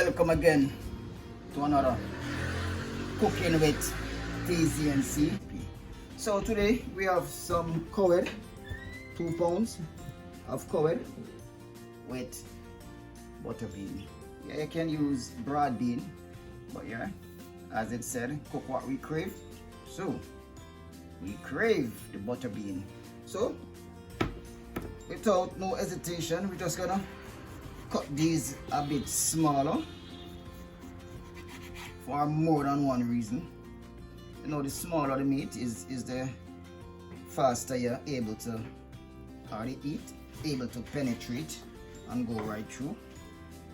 Welcome again to another Cooking with TZC. So today we have some cowhead, 2 pounds of cowhead with butter bean. Yeah, you can use broad bean, but yeah, as it said, cook what we crave. So we crave the butter bean. So without no hesitation, we're just gonna cut these a bit smaller for more than one reason. You know, the smaller the meat is the faster you're able to eat, able to penetrate and go right through.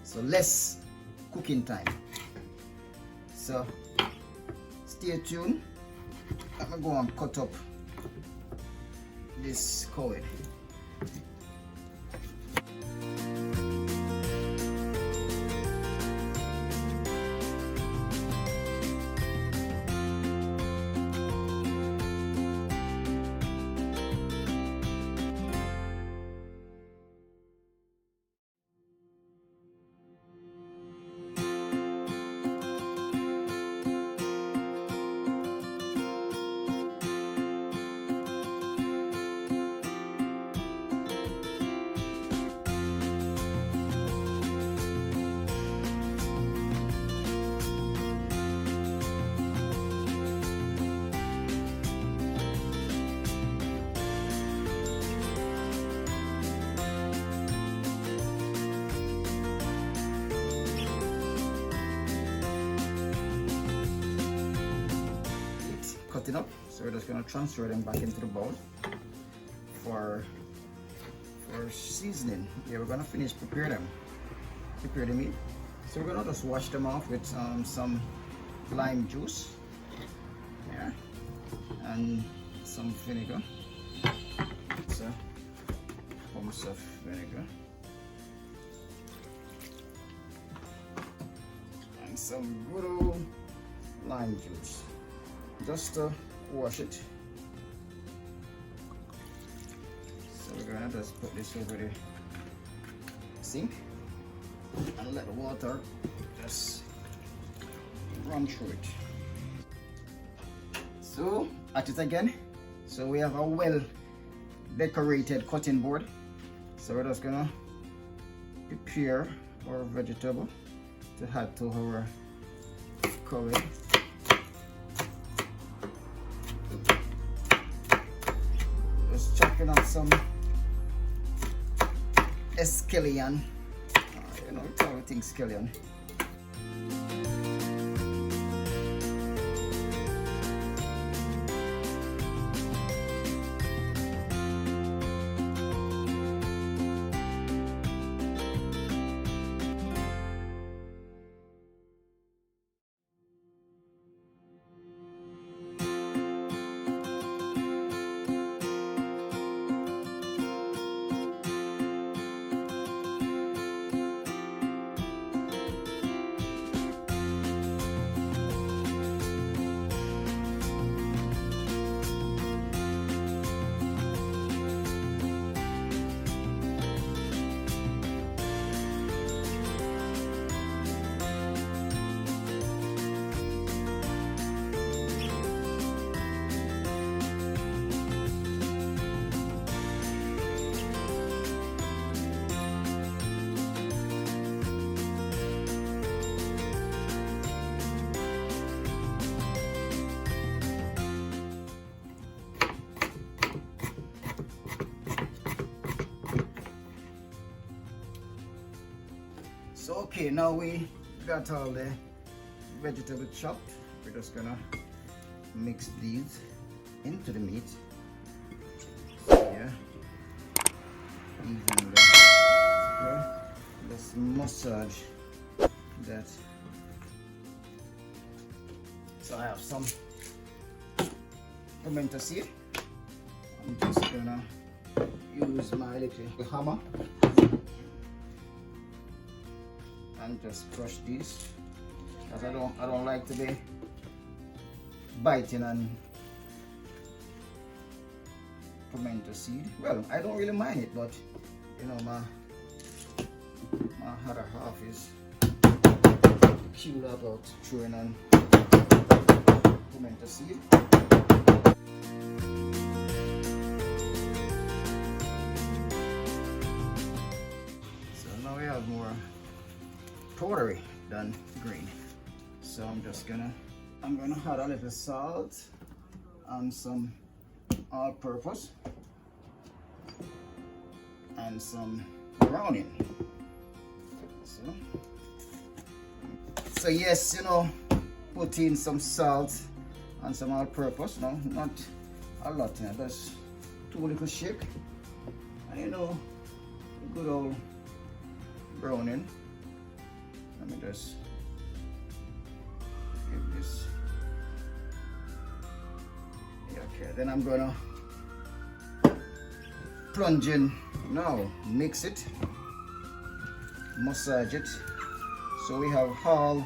So less cooking time. So stay tuned. I'm gonna go and cut up this cowhead. Cutting up, so we're just going to transfer them back into the bowl for seasoning. Yeah, we're going to prepare the meat. So we're going to just wash them off with some lime juice, yeah, and some vinegar. So pumps of vinegar and some good old lime juice. Just to wash it. So we're gonna just put this over the sink and let the water just run through it. So at it again. So we have a well decorated cutting board. So we're just gonna prepare our vegetable to add to our cowhead. Chopping up some scallion. You know, it's everything scallion. So okay, now we got all the vegetable chopped. We're just gonna mix these into the meat. So yeah, evenly. Let's massage that. So I have some pimento seed. I'm just gonna use my little hammer and just crush these, because I don't like to be biting on pimento seed. Well, I don't really mind it, but you know, my other half is cute about throwing on pimento seed. So now we have more powdery than green. So I'm gonna add a little salt and some all-purpose and some browning. So yes, you know, put in some salt and some all-purpose. No, not a lot. Just 2 little shake, and you know, good old browning. Let me just give this. Okay, then I'm gonna plunge in now, mix it, massage it. So we have all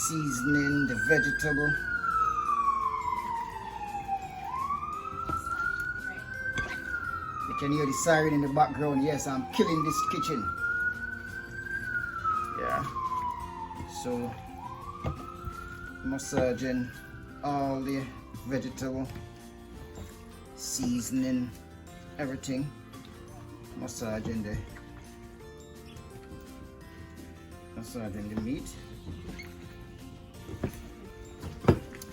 seasoning, the vegetable. You can hear the siren in the background. Yes, I'm killing this kitchen. Yeah. So massaging all the vegetable, seasoning, everything, massaging the meat.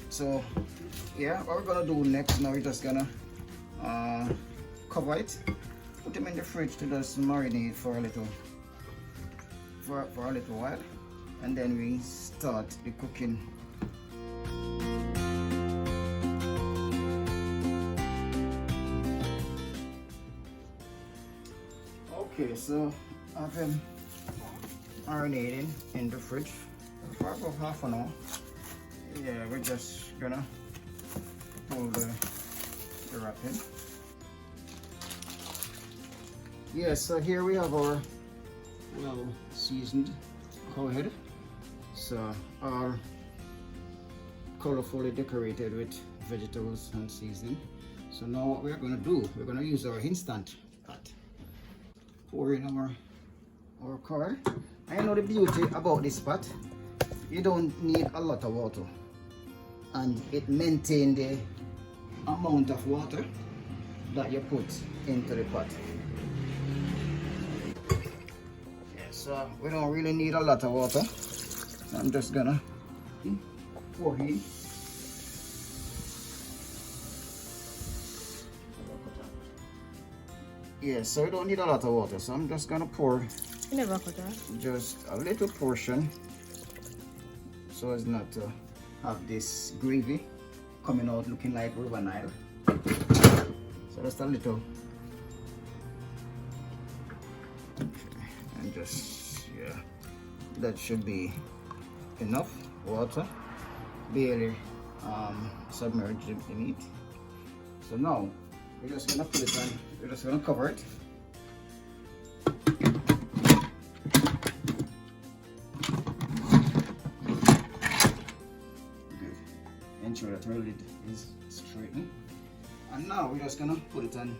So yeah, what we're gonna do next now, we're just gonna cover it, put them in the fridge to just marinate for a little while, and then we start the cooking. Okay, so I've been marinating in the fridge for about half an hour. Yeah, we're just gonna pull the wrap in. Yeah, so here we have our well seasoned cow head. So all colorfully decorated with vegetables and seasoning. So now what we're gonna do, we're gonna use our instant pot. Pour in our curd. I know the beauty about this pot, you don't need a lot of water, and it maintains the amount of water that you put into the pot. Yeah, so we don't really need a lot of water. So I'm just gonna pour in. Yeah, so we don't need a lot of water, so I'm just gonna pour just a little portion so as not to have this gravy coming out looking like River Nile. So just a little, and just, yeah, that should be enough water, barely submerge the meat. So now we're just gonna put it on, we're just gonna cover it. Good. Ensure that our lid is straightened. And now we're just gonna put it on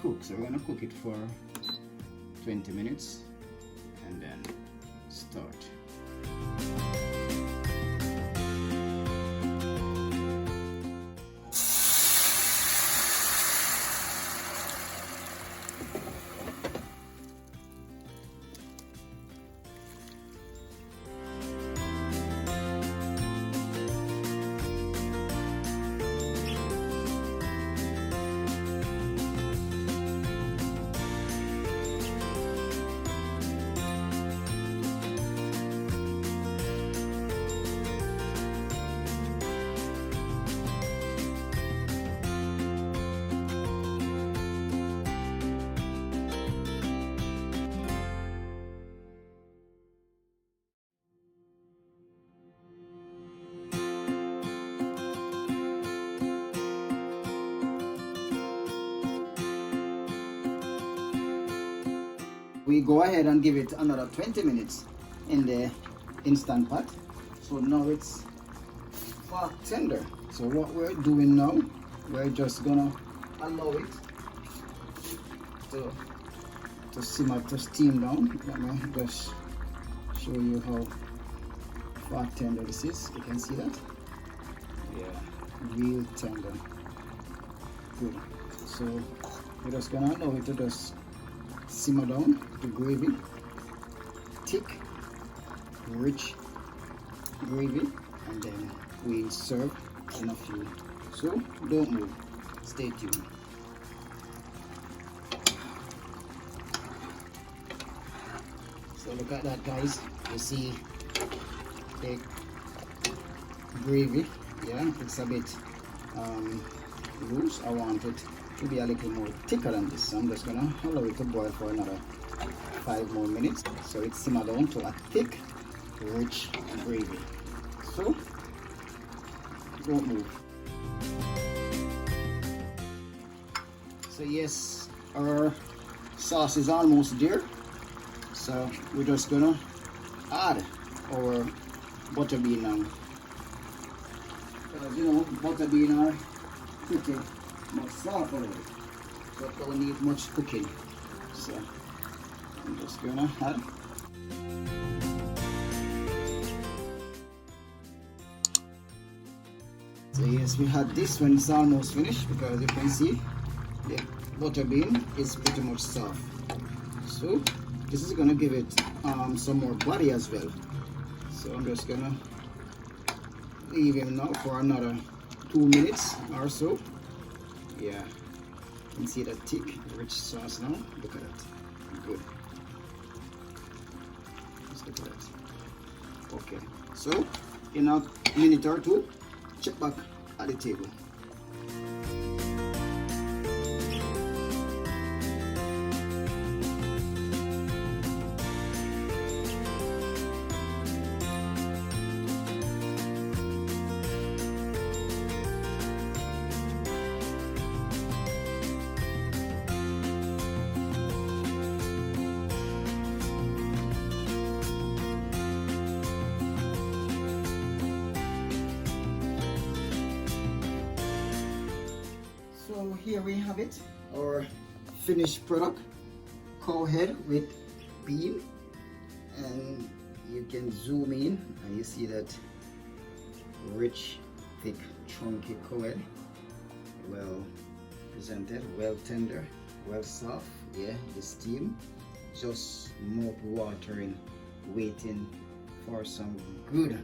cook. So we're gonna cook it for 20 minutes and then start. We go ahead and give it another 20 minutes in the instant pot. So now it's fat tender. So what we're doing now, we're just gonna allow it to simmer, to steam down. Let me just show you how fat tender this is. You can see that. Yeah, real tender. Good. So we're just gonna allow it to just simmer down the gravy. Thick, rich gravy, and then we'll serve in a few. So don't move. Stay tuned. So look at that, guys. You see the gravy, yeah, it's a bit loose. I want it to be a little more thicker than this, so I'm just gonna allow it to boil for another 5 more minutes so it simmer down to a thick, rich gravy. So don't move. So yes, our sauce is almost there. So we're just gonna add our butter bean now. Because you know, butter bean are pretty much soft already, so don't need much cooking. So I'm just gonna add. So yes, we had this one. It's almost finished because you can see the butter bean is pretty much soft. So this is gonna give it some more body as well. So I'm just gonna leave him now for another 2 minutes or so. Yeah, you can see that thick, rich sauce now. Look at that. Good. Just look at that. Okay, so in a minute or two, check back at the table. So here we have it, our finished product, cow head with bean, and you can zoom in and you see that rich, thick, chunky cow head, well presented, well tender, well soft. Yeah, the steam just mouth watering, waiting for some good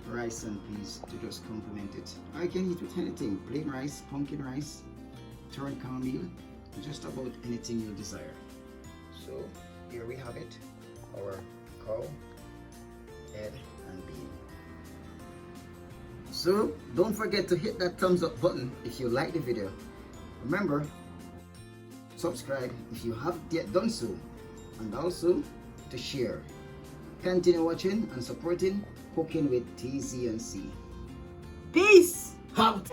rice and peas to just complement it. I can eat with anything: plain rice, pumpkin rice, turned cornmeal, just about anything you desire. So here we have it, our cow head and bean. So don't forget to hit that thumbs up button if you like the video. Remember, subscribe if you haven't yet done so, and also to share. Continue watching and supporting Cooking with TZC. Peace out.